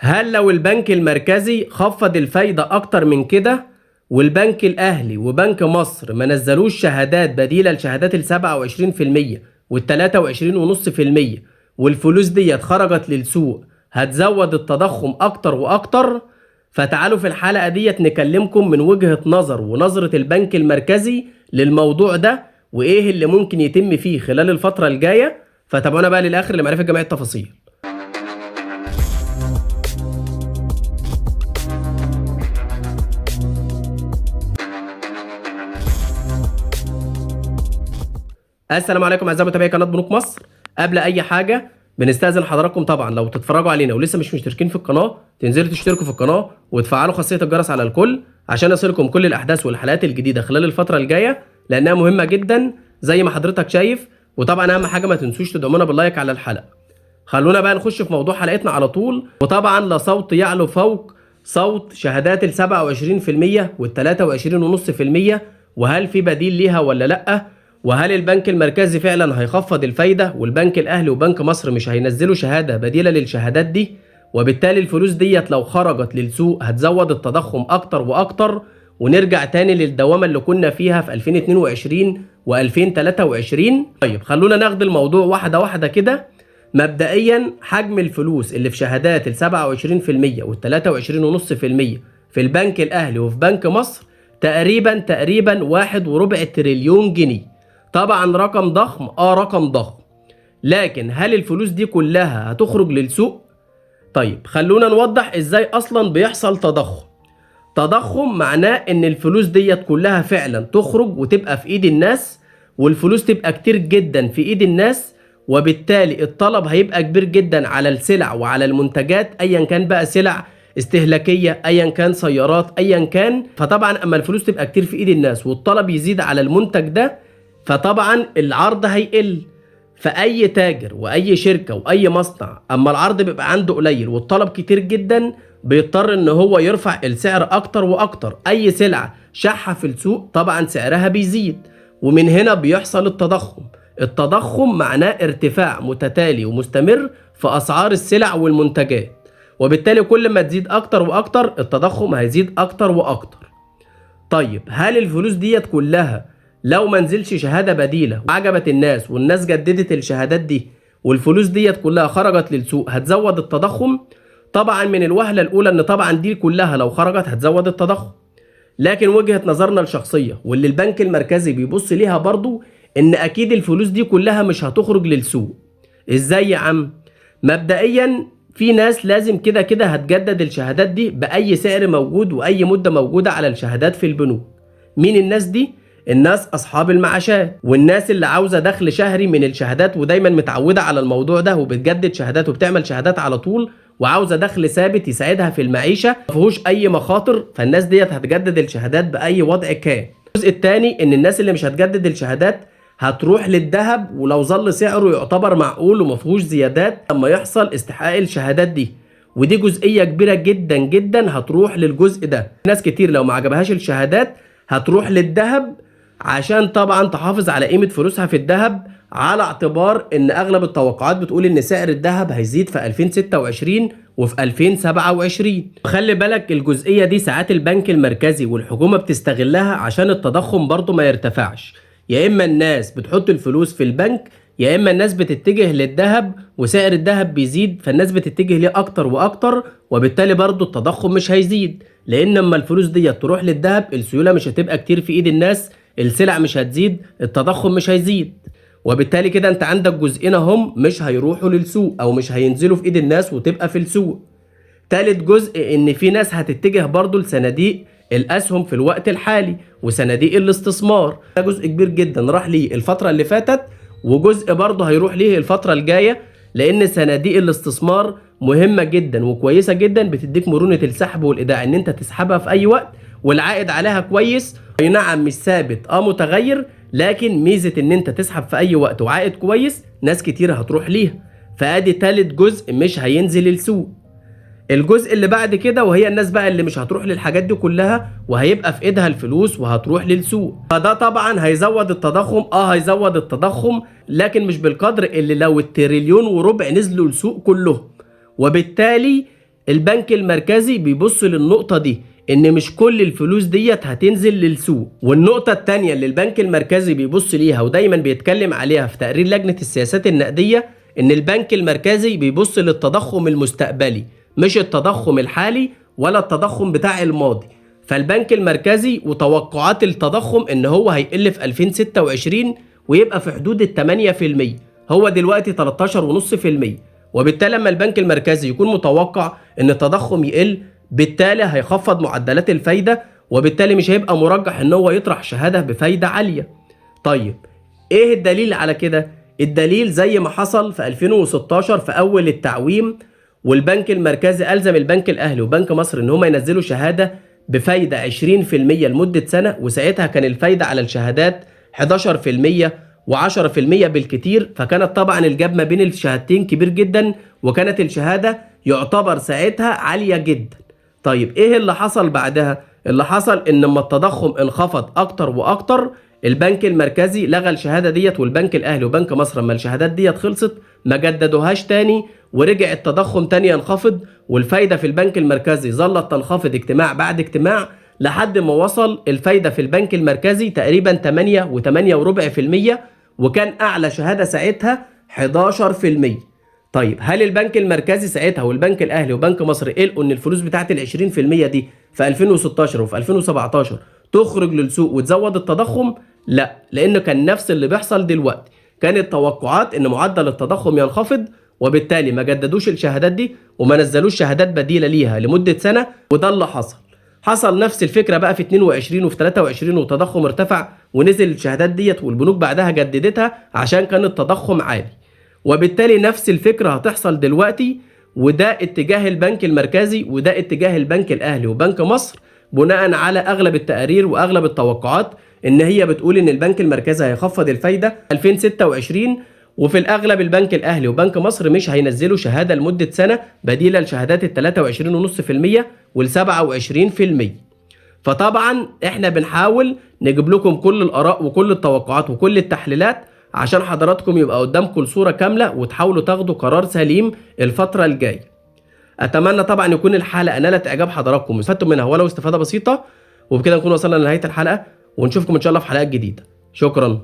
هل لو البنك المركزي خفض الفايدة أكتر من كده والبنك الأهلي وبنك مصر ما نزلوش شهادات بديلة لشهادات ال27% وال23.5% والفلوس دي خرجت للسوق هتزود التضخم أكتر وأكتر؟ فتعالوا في الحلقة دي نكلمكم من وجهة نظر ونظرة البنك المركزي للموضوع ده وإيه اللي ممكن يتم فيه خلال الفترة الجاية. فتابعونا بقى للآخر لمعرفة جميع التفاصيل. السلام عليكم اعزائي متابعي قناه بنوك مصر. قبل اي حاجه بنستاذن حضراتكم طبعا لو تتفرجوا علينا ولسه مش مشتركين في القناه تنزلوا تشتركوا في القناه وتفعلوا خاصيه الجرس على الكل عشان يصلكم كل الاحداث والحلقات الجديده خلال الفتره الجايه لانها مهمه جدا زي ما حضرتك شايف. وطبعا اهم حاجه ما تنسوش تدعمونا باللايك على الحلقه. خلونا بقى نخش في موضوع حلقتنا على طول. وطبعا لا صوت يعلو فوق صوت شهادات ال 27% وال 23.5%، وهل في بديل ليها ولا لا؟ وهل البنك المركزي فعلا هيخفض الفايدة والبنك الأهلي وبنك مصر مش هينزلوا شهادة بديلة للشهادات دي؟ وبالتالي الفلوس ديت لو خرجت للسوق هتزود التضخم أكتر وأكتر ونرجع تاني للدوامة اللي كنا فيها في 2022 و2023. طيب خلونا ناخد الموضوع واحدة واحدة كده. مبدئيا حجم الفلوس اللي في شهادات ال 27% وال 23.5% في البنك الأهلي وفي بنك مصر تقريبا 1.25 تريليون جنيه. طبعا رقم ضخم، رقم ضخم، لكن هل الفلوس دي كلها هتخرج للسوق؟ طيب خلونا نوضح ازاي اصلا بيحصل تضخم. تضخم معناه ان الفلوس ديت كلها فعلا تخرج وتبقى في ايد الناس، والفلوس تبقى كتير جدا في ايد الناس، وبالتالي الطلب هيبقى كبير جدا على السلع وعلى المنتجات ايا كان بقى سلع استهلاكية ايا كان سيارات ايا كان. فطبعا اما الفلوس تبقى كتير في ايد الناس والطلب يزيد على المنتج ده فطبعا العرض هيقل. فأي تاجر وأي شركة وأي مصنع أما العرض بيبقى عنده قليل والطلب كتير جدا بيضطر إن هو يرفع السعر أكتر وأكتر. أي سلعة شحة في السوق طبعا سعرها بيزيد، ومن هنا بيحصل التضخم. التضخم معناه ارتفاع متتالي ومستمر في أسعار السلع والمنتجات، وبالتالي كل ما تزيد أكتر وأكتر التضخم هيزيد أكتر وأكتر. طيب هل الفلوس ديت كلها لو ما نزلش شهاده بديله وعجبت الناس والناس جددت الشهادات دي والفلوس ديت كلها خرجت للسوق هتزود التضخم؟ طبعا من الوهله الاولى ان طبعا دي كلها لو خرجت هتزود التضخم، لكن وجهه نظرنا الشخصيه واللي البنك المركزي بيبص ليها برضو ان اكيد الفلوس دي كلها مش هتخرج للسوق. ازاي يا عم؟ مبدئيا في ناس لازم كده كده هتجدد الشهادات دي باي سعر موجود واي مده موجوده على الشهادات في البنوك. مين الناس دي؟ الناس اصحاب المعاشات والناس اللي عاوزه دخل شهري من الشهادات ودايما متعوده على الموضوع ده وبتجدد شهادات وبتعمل شهادات على طول وعاوزه دخل ثابت يساعدها في المعيشه ما فيهوش اي مخاطر. فالناس ديت هتجدد الشهادات باي وضع كان. الجزء الثاني ان الناس اللي مش هتجدد الشهادات هتروح للذهب ولو ظل سعره يعتبر معقول وما فيهوش زيادات لما يحصل استحقاق الشهادات دي، ودي جزئيه كبيره جدا جدا هتروح للجزء ده. ناس كتير لو ما عجبهاش الشهادات هتروح للذهب عشان طبعا تحافظ على قيمة فلوسها في الذهب، على اعتبار ان اغلب التوقعات بتقول ان سعر الذهب هيزيد في 2026 وفي 2027. خلي بالك الجزئية دي ساعات البنك المركزي والحكومة بتستغلها عشان التضخم برضو ما يرتفعش. يا اما الناس بتحط الفلوس في البنك يا اما الناس بتتجه للذهب وسعر الذهب بيزيد فالناس بتتجه ليه اكتر واكتر، وبالتالي برضو التضخم مش هيزيد. لان اما الفلوس دي تروح للذهب السيولة مش هتبقى كتير في ايد الناس، السلع مش هتزيد، التضخم مش هيزيد، وبالتالي كده انت عندك جزئين هم مش هيروحوا للسوق او مش هينزلوا في ايد الناس وتبقى في السوق. تالت جزء ان في ناس هتتجه برضو لصناديق الاسهم في الوقت الحالي وصناديق الاستثمار. ده جزء كبير جدا راح ليه الفترة اللي فاتت وجزء برضو هيروح ليه الفترة الجاية، لان صناديق الاستثمار مهمة جدا وكويسة جدا بتديك مرونة السحب والايداع ان انت تسحبها في اي وقت والعائد عليها كويس. اي نعم مش ثابت متغير، لكن ميزة ان انت تسحب في اي وقت وعائد كويس ناس كتير هتروح ليها. فادي تالت جزء مش هينزل السوق. الجزء اللي بعد كده وهي الناس بقى اللي مش هتروح للحاجات دي كلها وهيبقى في ايدها الفلوس وهتروح للسوق، فده طبعا هيزود التضخم. هيزود التضخم لكن مش بالقدر اللي لو التريليون وربع نزلوا السوق كلهم، وبالتالي البنك المركزي بيبص للنقطة دي، ان مش كل الفلوس ديت هتنزل للسوق. والنقطة التانية اللي البنك المركزي بيبص ليها ودايما بيتكلم عليها في تقرير لجنة السياسات النقدية، ان البنك المركزي بيبص للتضخم المستقبلي مش التضخم الحالي ولا التضخم بتاع الماضي. فالبنك المركزي وتوقعات التضخم ان هو هيقل في 2026 ويبقى في حدود ال 8%، هو دلوقتي 13.5%. وبالتالي لما البنك المركزي يكون متوقع ان التضخم يقل، بالتالي هيخفض معدلات الفايدة، وبالتالي مش هيبقى مرجح ان هو يطرح شهادة بفايدة عالية. طيب ايه الدليل على كده؟ الدليل زي ما حصل في 2016 في اول التعويم، والبنك المركزي ألزم البنك الأهلي وبنك مصر ان هم ينزلوا شهادة بفايدة 20% لمدة سنة، وساعتها كان الفايدة على الشهادات 11% و10% بالكتير، فكانت طبعا الجاب ما بين الشهادتين كبير جدا، وكانت الشهادة يعتبر ساعتها عالية جدا. طيب ايه اللي حصل بعدها؟ اللي حصل ان لما التضخم انخفض اكتر واكتر، البنك المركزي لغى الشهادة ديت، والبنك الاهلي وبنك مصر لما الشهادات ديت خلصت ما جددوهاش تاني، ورجع التضخم تاني ينخفض، والفايدة في البنك المركزي ظلت تنخفض اجتماع بعد اجتماع لحد ما وصل الفايدة في البنك المركزي تقريبا 8.8%، وكان اعلى شهادة ساعتها 11%. طيب هل البنك المركزي ساعتها والبنك الاهلي وبنك مصر قلقوا ان الفلوس بتاعت ال 20% دي في 2016 وفي 2017 تخرج للسوق وتزود التضخم؟ لا، لان كان نفس اللي بيحصل دلوقتي. كانت توقعات ان معدل التضخم ينخفض، وبالتالي ما جددوش الشهادات دي وما نزلوش شهادات بديلة ليها لمدة سنة، وده اللي حصل. حصل نفس الفكرة بقى في 22 وفي 23، والتضخم ارتفع ونزل الشهادات ديت، والبنوك بعدها جددتها عشان كان التضخم عالي. وبالتالي نفس الفكرة هتحصل دلوقتي، وده اتجاه البنك المركزي وده اتجاه البنك الأهلي وبنك مصر، بناء على أغلب التقارير وأغلب التوقعات إن هي بتقول إن البنك المركزي هيخفض الفايدة 2026، وفي الأغلب البنك الأهلي وبنك مصر مش هينزلوا شهادة لمدة سنة بديلة لشهادات ال 23.5% وال 27%. فطبعا احنا بنحاول نجيب لكم كل الآراء وكل التوقعات وكل التحليلات عشان حضراتكم يبقى قدامكم الصورة كاملة وتحاولوا تاخدوا قرار سليم الفترة الجاية. أتمنى طبعا يكون الحلقة نالت إعجاب حضراتكم واستفدتم منها ولو استفادة بسيطة، وبكده نكون وصلنا لنهاية الحلقة، ونشوفكم إن شاء الله في حلقات جديدة. شكرا.